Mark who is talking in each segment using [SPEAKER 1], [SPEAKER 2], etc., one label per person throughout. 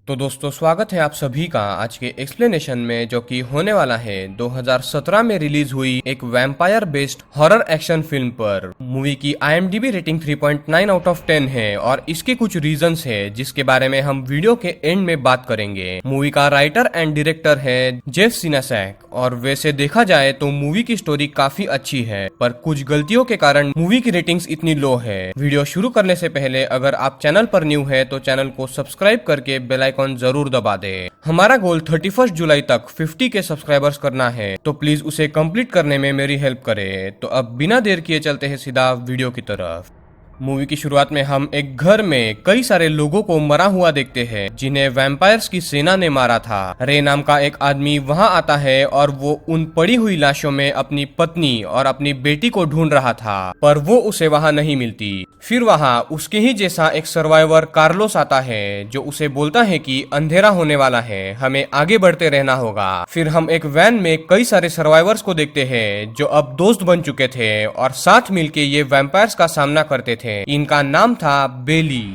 [SPEAKER 1] तो दोस्तों स्वागत है आप सभी का आज के एक्सप्लेनेशन में, जो कि होने वाला है 2017 में रिलीज हुई एक vampire based horror action film पर। मूवी की IMDb रेटिंग 3.9 आउट ऑफ 10 है और इसके कुछ रीजंस है जिसके बारे में हम वीडियो के एंड में बात करेंगे। मूवी का राइटर एंड डायरेक्टर है जेफ सिनासैक और वैसे देखा जाए तो मूवी की स्टोरी काफी अच्छी है, पर कुछ गलतियों के कारण मूवी की रेटिंग्स इतनी लो है। वीडियो शुरू करने से पहले अगर आप चैनल पर न्यू है तो चैनल को सब्सक्राइब करके बेल आइकॉन जरूर दबा दे। हमारा गोल 31 जुलाई तक 50 के सब्सक्राइबर्स करना है, तो प्लीज उसे कंप्लीट करने में मेरी हेल्प करे। तो अब बिना देर किए चलते हैं सीधा वीडियो की तरफ। मूवी की शुरुआत में हम एक घर में कई सारे लोगों को मरा हुआ देखते हैं जिन्हें वैम्पायर्स की सेना ने मारा था। रे नाम का एक आदमी वहां आता है और वो उन पड़ी हुई लाशों में अपनी पत्नी और अपनी बेटी को ढूंढ रहा था, पर वो उसे वहां नहीं मिलती। फिर वहां उसके ही जैसा एक सर्वाइवर कार्लोस आता है जो उसे बोलता है कि अंधेरा होने वाला है, हमें आगे बढ़ते रहना होगा। फिर हम एक वैन में कई सारे सर्वाइवर्स को देखते हैं जो अब दोस्त बन चुके थे और साथ मिलके ये वैम्पायर्स का सामना करते थे। इनका नाम था बेली,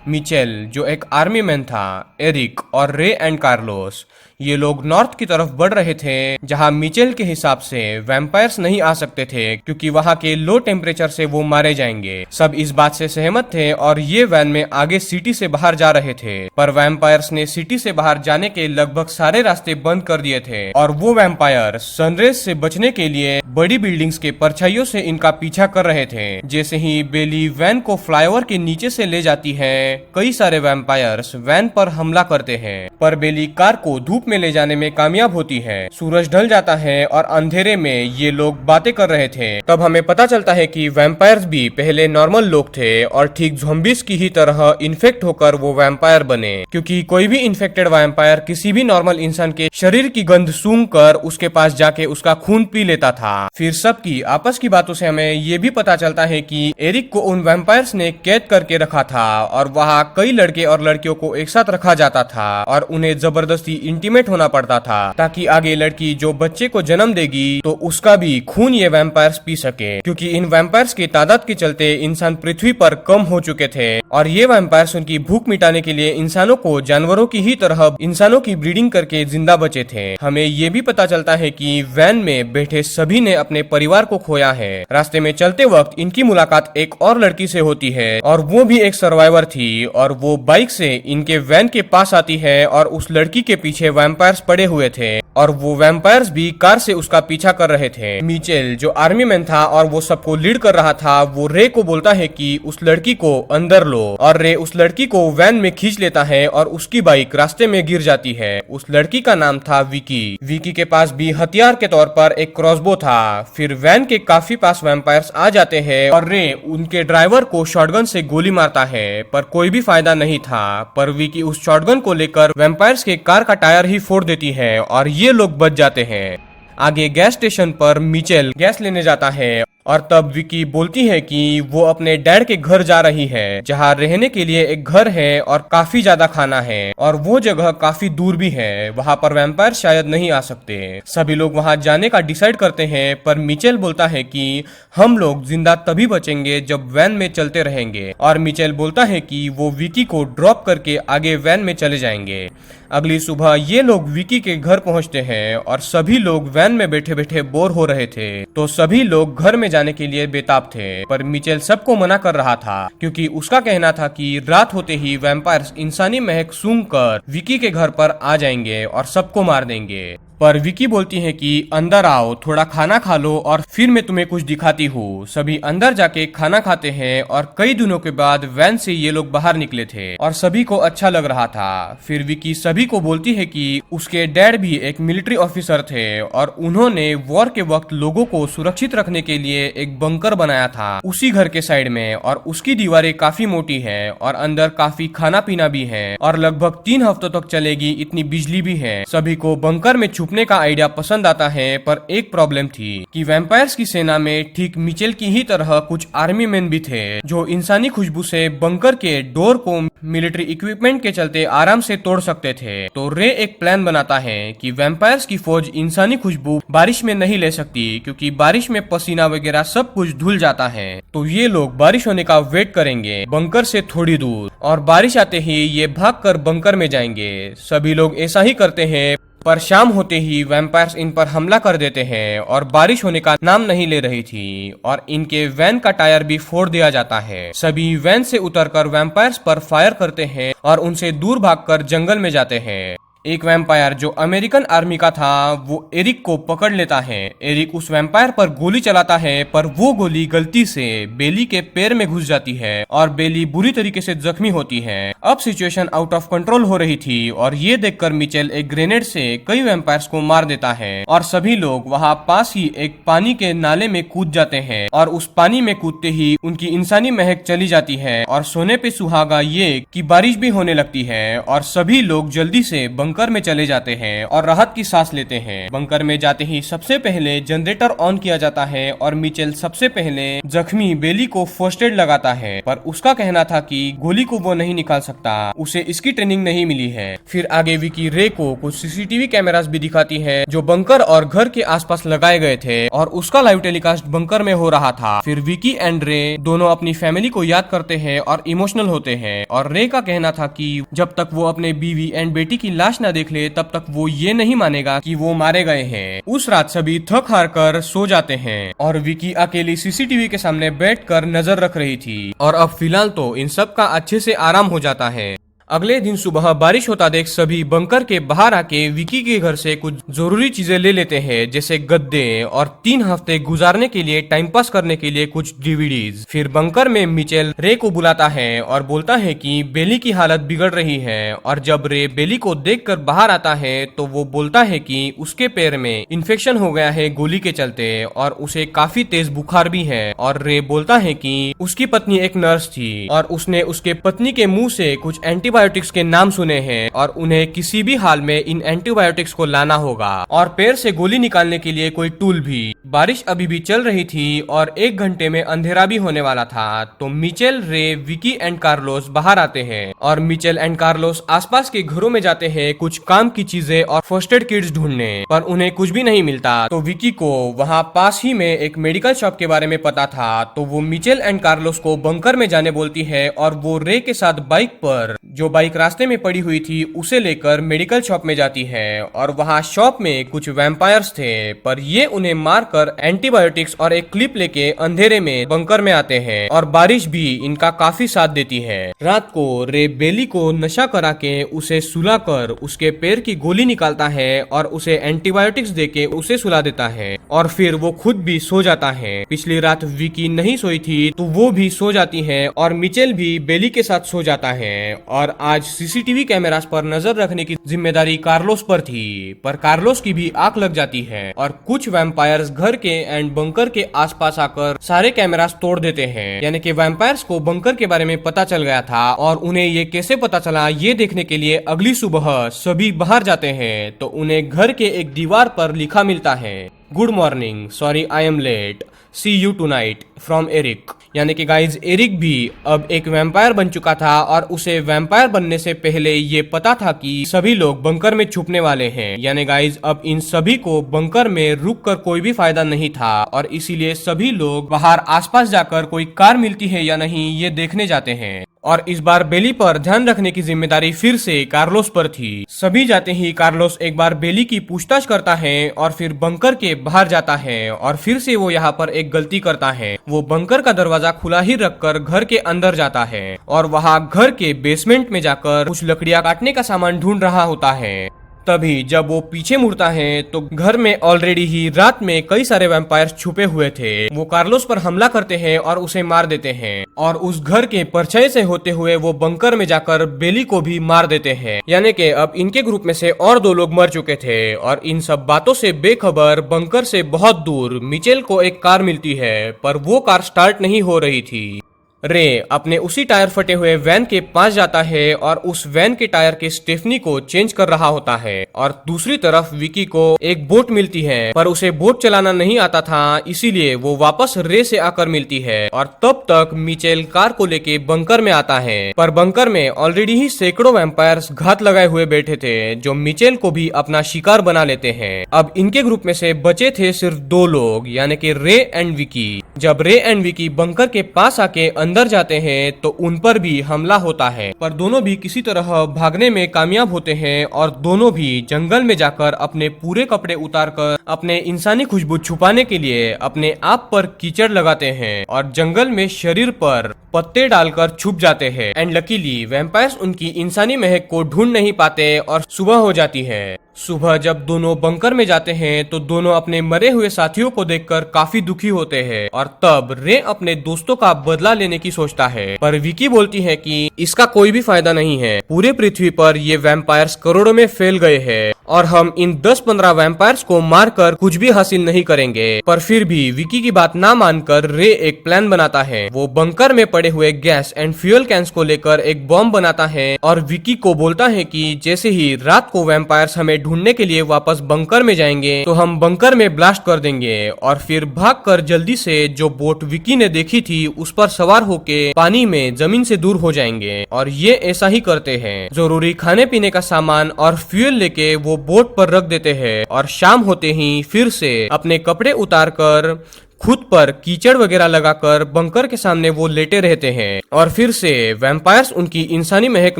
[SPEAKER 1] मिचेल जो एक आर्मी मैन था, एरिक और रे एंड कार्लोस। ये लोग नॉर्थ की तरफ बढ़ रहे थे जहां मिचेल के हिसाब से वैम्पायर्स नहीं आ सकते थे क्योंकि वहां के लो टेम्परेचर से वो मारे जाएंगे। सब इस बात से सहमत थे और ये वैन में आगे सिटी से बाहर जा रहे थे, पर वैम्पायर्स ने सिटी से बाहर जाने के लगभग सारे रास्ते बंद कर दिए थे और वो वैम्पायर सनरेज से बचने के लिए बड़ी बिल्डिंग्स के परछाइयों से इनका पीछा कर रहे थे। जैसे ही बेली वैन को फ्लाईओवर के नीचे से ले जाती है, कई सारे वैम्पायर्स वैन पर हमला करते हैं, पर बेली कार को धूप में ले जाने में कामयाब होती है। सूरज ढल जाता है और अंधेरे में ये लोग बातें कर रहे थे। तब हमें पता चलता है कि वैम्पायर्स भी पहले नॉर्मल लोग थे और ठीक ज़ॉम्बीज़ की ही तरह इन्फेक्ट होकर वो वैम्पायर बने, क्योंकि कोई भी इन्फेक्टेड वैम्पायर किसी भी नॉर्मल इंसान के शरीर की गंध सूंघ कर उसके पास जाके उसका खून पी लेता था। फिर सबकी आपस की बातों से हमें ये भी पता चलता है कि एरिक को उन वैम्पायर्स ने कैद करके रखा था और वहाँ कई लड़के और लड़कियों को एक साथ रखा जाता था और उन्हें जबरदस्ती इंटीमेट होना पड़ता था ताकि आगे लड़की जो बच्चे को जन्म देगी तो उसका भी खून ये वैम्पायर्स पी सके, क्योंकि इन वैम्पायर्स की तादाद के चलते इंसान पृथ्वी पर कम हो चुके थे और ये वैम्पायर्स उनकी भूख मिटाने के लिए इंसानों को जानवरों की ही तरह इंसानों की ब्रीडिंग करके जिंदा बचे थे। हमें ये भी पता चलता है कि वैन में बैठे सभी ने अपने परिवार को खोया है। रास्ते में चलते वक्त इनकी मुलाकात एक और लड़की से होती है और वो भी एक सर्वाइवर थी और वो बाइक से इनके वैन के पास आती है और उस लड़की के पीछे वैम्पायर्स पड़े हुए थे और वो वैम्पायर्स भी कार से उसका पीछा कर रहे थे। मिचेल जो आर्मी मैन था और वो सबको लीड कर रहा था, वो रे को बोलता है कि उस लड़की को अंदर लो और रे उस लड़की को वैन में खींच लेता है और उसकी बाइक रास्ते में गिर जाती है। उस लड़की का नाम था विकी। विकी के पास भी हथियार के तौर पर एक क्रॉसबो था। फिर वैन के काफी पास वैम्पायर्स आ जाते हैं और रे उनके ड्राइवर को शॉटगन से गोली मारता है, पर कोई भी फायदा नहीं था। पर विकी उस शॉटगन को लेकर वैम्पायर्स के कार का टायर ही फोड़ देती है और ये लोग बच जाते हैं। आगे गैस स्टेशन पर मिचेल गैस लेने जाता है और तब विकी बोलती है कि वो अपने डैड के घर जा रही है जहाँ रहने के लिए एक घर है और काफी ज्यादा खाना है और वो जगह काफी दूर भी है, वहाँ पर वैम्पायर शायद नहीं आ सकते। सभी लोग वहाँ जाने का डिसाइड करते हैं, पर मिचेल बोलता है कि हम लोग जिंदा तभी बचेंगे जब वैन में चलते रहेंगे और मिचेल बोलता है कि वो विकी को ड्रॉप करके आगे वैन में चले जाएंगे। अगली सुबह ये लोग विकी के घर पहुंचते हैं और सभी लोग वैन में बैठे बैठे बोर हो रहे थे, तो सभी लोग घर में जाने के लिए बेताब थे, पर मिचेल सबको मना कर रहा था क्योंकि उसका कहना था कि रात होते ही वैम्पायर्स इंसानी महक सूंघकर विकी के घर पर आ जाएंगे और सबको मार देंगे। पर विकी बोलती है कि अंदर आओ, थोड़ा खाना खा लो और फिर मैं तुम्हें कुछ दिखाती हूँ। सभी अंदर जाके खाना खाते हैं और कई दिनों के बाद वैन से ये लोग बाहर निकले थे और सभी को अच्छा लग रहा था। फिर विकी सभी को बोलती है कि उसके डैड भी एक मिलिट्री ऑफिसर थे और उन्होंने वॉर के वक्त लोगों को सुरक्षित रखने के लिए एक बंकर बनाया था उसी घर के साइड में, और उसकी दीवारें काफी मोटी है और अंदर काफी खाना पीना भी है और लगभग 3 हफ्तों तक चलेगी इतनी बिजली भी है। सभी को बंकर में छुपने का आइडिया पसंद आता है, पर एक प्रॉब्लम थी कि वैम्पायर्स की सेना में ठीक मिचेल की ही तरह कुछ आर्मी मैन भी थे जो इंसानी खुशबू से बंकर के डोर को मिलिट्री इक्विपमेंट के चलते आराम से तोड़ सकते थे। तो रे एक प्लान बनाता है कि वैम्पायर्स की फौज इंसानी खुशबू बारिश में नहीं ले सकती, क्योंकि बारिश में पसीना वगैरह सब कुछ धुल जाता है। तो ये लोग बारिश होने का वेट करेंगे बंकर से थोड़ी दूर, और बारिश आते ही ये भागकर बंकर में जाएंगे। सभी लोग ऐसा ही करते हैं, पर शाम होते ही वैम्पायर्स इन पर हमला कर देते हैं और बारिश होने का नाम नहीं ले रही थी, और इनके वैन का टायर भी फोड़ दिया जाता है। सभी वैन से उतरकर वैम्पायर्स पर फायर करते हैं और उनसे दूर भागकर जंगल में जाते हैं। एक वैम्पायर जो अमेरिकन आर्मी का था वो एरिक को पकड़ लेता है। एरिक उस वैम्पायर पर गोली चलाता है, पर वो गोली गलती से बेली के पैर में घुस जाती है और बेली बुरी तरीके से जख्मी होती है। अब सिचुएशन आउट ऑफ कंट्रोल हो रही थी और ये देखकर मिचेल एक ग्रेनेड से कई वैम्पायर्स को मार देता है और सभी लोग वहाँ पास ही एक पानी के नाले में कूद जाते हैं, और उस पानी में कूदते ही उनकी इंसानी महक चली जाती है और सोने पे सुहागा ये कि बारिश भी होने लगती है और सभी लोग जल्दी से बंकर में चले जाते हैं और राहत की सांस लेते हैं। बंकर में जाते ही सबसे पहले जनरेटर ऑन किया जाता है और मिचेल सबसे पहले जख्मी बेली को फर्स्ट एड लगाता है, पर उसका कहना था कि गोली को वो नहीं निकाल सकता, उसे इसकी ट्रेनिंग नहीं मिली है। फिर आगे विकी रे को कुछ सीसीटीवी कैमरास भी दिखाती है जो बंकर और घर के आसपास लगाए गए थे, और उसका लाइव टेलीकास्ट बंकर में हो रहा था। फिर विकी एंड रे दोनों अपनी फैमिली को याद करते हैं और इमोशनल होते हैं, और रे का कहना था कि जब तक वो अपने बीवी एंड बेटी की लाश न देख ले तब तक वो ये नहीं मानेगा कि वो मारे गए हैं। उस रात सभी थक हार कर सो जाते हैं और विकी अकेली सीसीटीवी के सामने बैठकर नजर रख रही थी, और अब फिलहाल तो इन सब का अच्छे से आराम हो जाता है। अगले दिन सुबह बारिश होता देख सभी बंकर के बाहर आके विकी के घर से कुछ जरूरी चीजें ले लेते हैं, जैसे गद्दे और 3 हफ्ते गुजारने के लिए टाइम पास करने के लिए कुछ डीवीडीज। फिर बंकर में मिचेल रे को बुलाता है और बोलता है कि बेली की हालत बिगड़ रही है, और जब रे बेली को देखकर बाहर आता है तो वो बोलता है कि उसके पैर में इन्फेक्शन हो गया है गोली के चलते और उसे काफी तेज बुखार भी है। और रे बोलता है कि उसकी पत्नी एक नर्स थी और उसने उसके पत्नी के मुंह से कुछ एंटीबायोटिक्स के नाम सुने हैं और उन्हें किसी भी हाल में इन एंटीबायोटिक्स को लाना होगा, और पैर से गोली निकालने के लिए कोई टूल भी। बारिश अभी भी चल रही थी और 1 घंटे में अंधेरा भी होने वाला था। तो मिचेल, रे, विकी एंड कार्लोस बाहर आते हैं और मिचेल एंड कार्लोस आसपास के घरों में जाते हैं कुछ काम की चीजें और फर्स्ट एड किट्स ढूंढने, पर उन्हें कुछ भी नहीं मिलता। तो विकी को वहाँ पास ही में एक मेडिकल शॉप के बारे में पता था, तो वो मिचेल एंड कार्लोस को बंकर में जाने बोलती है और वो रे के साथ बाइक पर, जो बाइक रास्ते में पड़ी हुई थी, उसे लेकर मेडिकल शॉप में जाती है। और वहाँ शॉप में कुछ वैम्पायर्स थे, पर ये उन्हें मारकर एंटीबायोटिक्स और एक क्लिप लेके अंधेरे में बंकर में आते हैं, और बारिश भी इनका काफी साथ देती है। रात को रे बेली को नशा करा के उसे सुलाकर उसके पैर की गोली निकालता है और उसे एंटीबायोटिक्स देके उसे सुला देता है, और फिर वो खुद भी सो जाता है। पिछली रात विकी नहीं सोई थी तो वो भी सो जाती है, और मिचेल भी बेली के साथ सो जाता है। और आज सीसीटीवी कैमरास पर नजर रखने की जिम्मेदारी कार्लोस पर थी, पर कार्लोस की भी आंख लग जाती है और कुछ वैम्पायर्स घर के एंड बंकर के आसपास आकर सारे कैमरास तोड़ देते हैं। यानी कि वैम्पायर्स को बंकर के बारे में पता चल गया था, और उन्हें ये कैसे पता चला ये देखने के लिए अगली सुबह सभी बाहर जाते हैं। तो उन्हें घर के एक दीवार पर लिखा मिलता है, good morning, sorry I am late, see you tonight from Eric. यानी कि गाइज एरिक भी अब एक वैम्पायर बन चुका था, और उसे वैम्पायर बनने से पहले ये पता था कि सभी लोग बंकर में छुपने वाले हैं। यानी गाइज अब इन सभी को बंकर में रुककर कोई भी फायदा नहीं था, और इसीलिए सभी लोग बाहर आसपास जाकर कोई कार मिलती है या नहीं ये देखने जाते हैं। और इस बार बेली पर ध्यान रखने की जिम्मेदारी फिर से कार्लोस पर थी। सभी जाते ही कार्लोस एक बार बेली की पूछताछ करता है और फिर बंकर के बाहर जाता है, और फिर से वो यहाँ पर एक गलती करता है। वो बंकर का दरवाजा खुला ही रखकर घर के अंदर जाता है और वहाँ घर के बेसमेंट में जाकर कुछ लकड़ियाँ काटने का सामान ढूंढ रहा होता है। तभी जब वो पीछे मुड़ता है तो घर में ऑलरेडी ही रात में कई सारे वैम्पायर्स छुपे हुए थे। वो कार्लोस पर हमला करते हैं और उसे मार देते हैं, और उस घर के परछाई से होते हुए वो बंकर में जाकर बेली को भी मार देते हैं। यानी कि अब इनके ग्रुप में से और 2 लोग मर चुके थे। और इन सब बातों से बेखबर बंकर से बहुत दूर मिचेल को एक कार मिलती है, पर वो कार स्टार्ट नहीं हो रही थी। रे अपने उसी टायर फटे हुए वैन के पास जाता है और उस वैन के टायर के स्टेफनी को चेंज कर रहा होता है। और दूसरी तरफ विकी को एक बोट मिलती है, पर उसे बोट चलाना नहीं आता था, इसीलिए वो वापस रे से आकर मिलती है। और तब तक मिचेल कार को लेके बंकर में आता है, पर बंकर में ऑलरेडी ही सैकड़ों वैम्पायर्स घात लगाए हुए बैठे थे, जो मिचेल को भी अपना शिकार बना लेते हैं। अब इनके ग्रुप में से बचे थे सिर्फ 2 लोग, यानी कि रे एंड विकी। जब रे एंड विकी बंकर के पास आके अंदर जाते हैं तो उन पर भी हमला होता है, पर दोनों भी किसी तरह भागने में कामयाब होते हैं और दोनों भी जंगल में जाकर अपने पूरे कपड़े उतारकर अपने इंसानी खुशबू छुपाने के लिए अपने आप पर कीचड़ लगाते हैं और जंगल में शरीर पर पत्ते डालकर छुप जाते हैं। एंड लकीली वैम्पायर्स उनकी इंसानी महक को ढूंढ नहीं पाते और सुबह हो जाती है। सुबह जब दोनों बंकर में जाते हैं तो दोनों अपने मरे हुए साथियों को देखकर काफी दुखी होते हैं और तब रे अपने दोस्तों का बदला लेने की सोचता है, पर विकी बोलती है कि इसका कोई भी फायदा नहीं है। पूरे पृथ्वी पर ये वैम्पायर्स करोड़ों में फैल गए हैं और हम इन 10-15 वैम्पायर्स को मारकर कुछ भी हासिल नहीं करेंगे। पर फिर भी विकी की बात ना मानकर रे एक प्लान बनाता है। वो बंकर में पड़े हुए गैस एंड फ्यूल कैंस को लेकर एक बॉम्ब बनाता है और विकी को बोलता है कि जैसे ही रात को वैम्पायर्स हमें ढूंढने के लिए वापस बंकर में जाएंगे तो हम बंकर में ब्लास्ट कर देंगे और फिर भागकर जल्दी से जो बोट विकी ने देखी थी उस पर सवार होके पानी में जमीन से दूर हो जाएंगे। और ये ऐसा ही करते हैं। जरूरी खाने पीने का सामान और फ्यूल लेके वो बोट पर रख देते हैं और शाम होते ही फिर से अपने कपड़े उतारकर खुद पर कीचड़ वगैरह लगाकर बंकर के सामने वो लेटे रहते हैं। और फिर से वैम्पायर्स उनकी इंसानी महक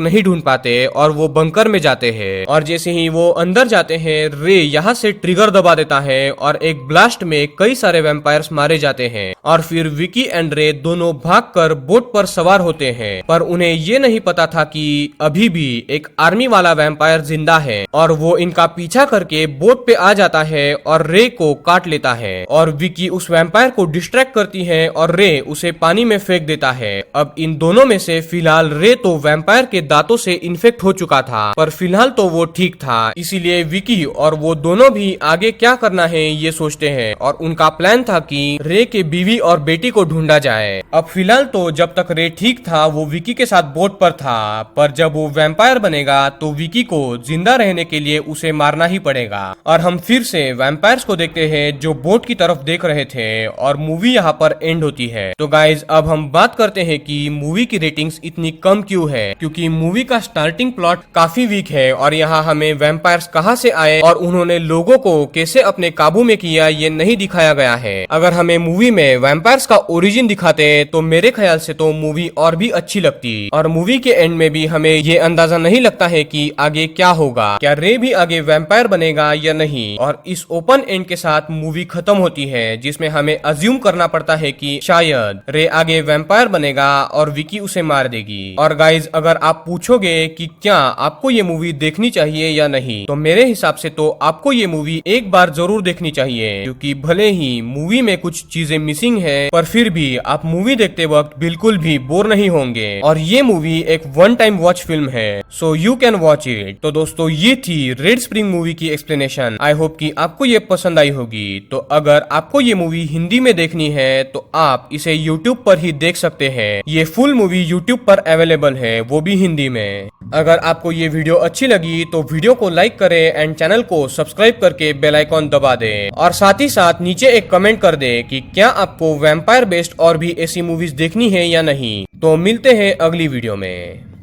[SPEAKER 1] नहीं ढूंढ पाते और वो बंकर में जाते हैं। और जैसे ही वो अंदर जाते हैं रे यहाँ से ट्रिगर दबा देता है और एक ब्लास्ट में कई सारे वैम्पायर्स मारे जाते हैं। और फिर विकी एंड रे दोनों भागकर बोट पर सवार होते हैं, पर उन्हें ये नहीं पता था कि अभी भी एक आर्मी वाला वैम्पायर जिंदा है और वो इनका पीछा करके बोट पे आ जाता है और रे को काट लेता है। और विकी उस वैम्पायर को डिस्ट्रैक्ट करती है और रे उसे पानी में फेंक देता है। अब इन दोनों में से फिलहाल रे तो वैम्पायर के दांतों से इन्फेक्ट हो चुका था, पर फिलहाल तो वो ठीक था, इसीलिए विकी और वो दोनों भी आगे क्या करना है ये सोचते हैं। और उनका प्लान था कि रे के बीवी और बेटी को ढूंढा जाए। अब फिलहाल तो जब तक रे ठीक था वो विकी के साथ बोट पर था, पर जब वो वैम्पायर बनेगा तो विकी को जिंदा रहने के लिए उसे मारना ही पड़ेगा। और हम फिर से वैम्पायर्स को देखते हैं जो बोट की तरफ देख रहे थे और मूवी यहाँ पर एंड होती है। तो गाइज अब हम बात करते हैं कि मूवी की रेटिंग्स इतनी कम क्यों है, क्योंकि मूवी का स्टार्टिंग प्लॉट काफी वीक है और यहाँ हमें वैम्पायर्स कहाँ से आए और उन्होंने लोगों को कैसे अपने काबू में किया ये नहीं दिखाया गया है। अगर हमें मूवी में वैम्पायर्स का ओरिजिन दिखाते तो मेरे ख्याल से तो मूवी और भी अच्छी लगती। और मूवी के एंड में भी हमें ये अंदाजा नहीं लगता है कि आगे क्या होगा, क्या रे भी आगे वैम्पायर बनेगा या नहीं। और इस ओपन एंड के साथ मूवी खत्म होती है, जिसमें हमें अज्यूम करना पड़ता है कि शायद रे आगे वैम्पायर बनेगा और विकी उसे मार देगी। और गाइज अगर आप पूछोगे कि क्या आपको ये मूवी देखनी चाहिए या नहीं, तो मेरे हिसाब से तो आपको ये मूवी एक बार जरूर देखनी चाहिए, क्योंकि भले ही मूवी में कुछ चीजें मिसिंग है, पर फिर भी आप मूवी देखते वक्त बिल्कुल भी बोर नहीं होंगे। और ये मूवी एक वन टाइम वॉच फिल्म है, so you can watch it. तो दोस्तों ये थी रेड स्प्रिंग मूवी की एक्सप्लेनेशन। आई होप कि आपको ये पसंद आई होगी। तो अगर आपको ये मूवी हिंदी में देखनी है तो आप इसे YouTube पर ही देख सकते हैं। ये फुल मूवी YouTube पर अवेलेबल है, वो भी हिंदी में। अगर आपको ये वीडियो अच्छी लगी तो वीडियो को लाइक करें एंड चैनल को सब्सक्राइब करके बेल आइकॉन दबा दें। और साथ ही साथ नीचे एक कमेंट कर दें कि क्या आपको वैम्पायर बेस्ड और भी ऐसी मूवीज देखनी है या नहीं। तो मिलते हैं अगली वीडियो में।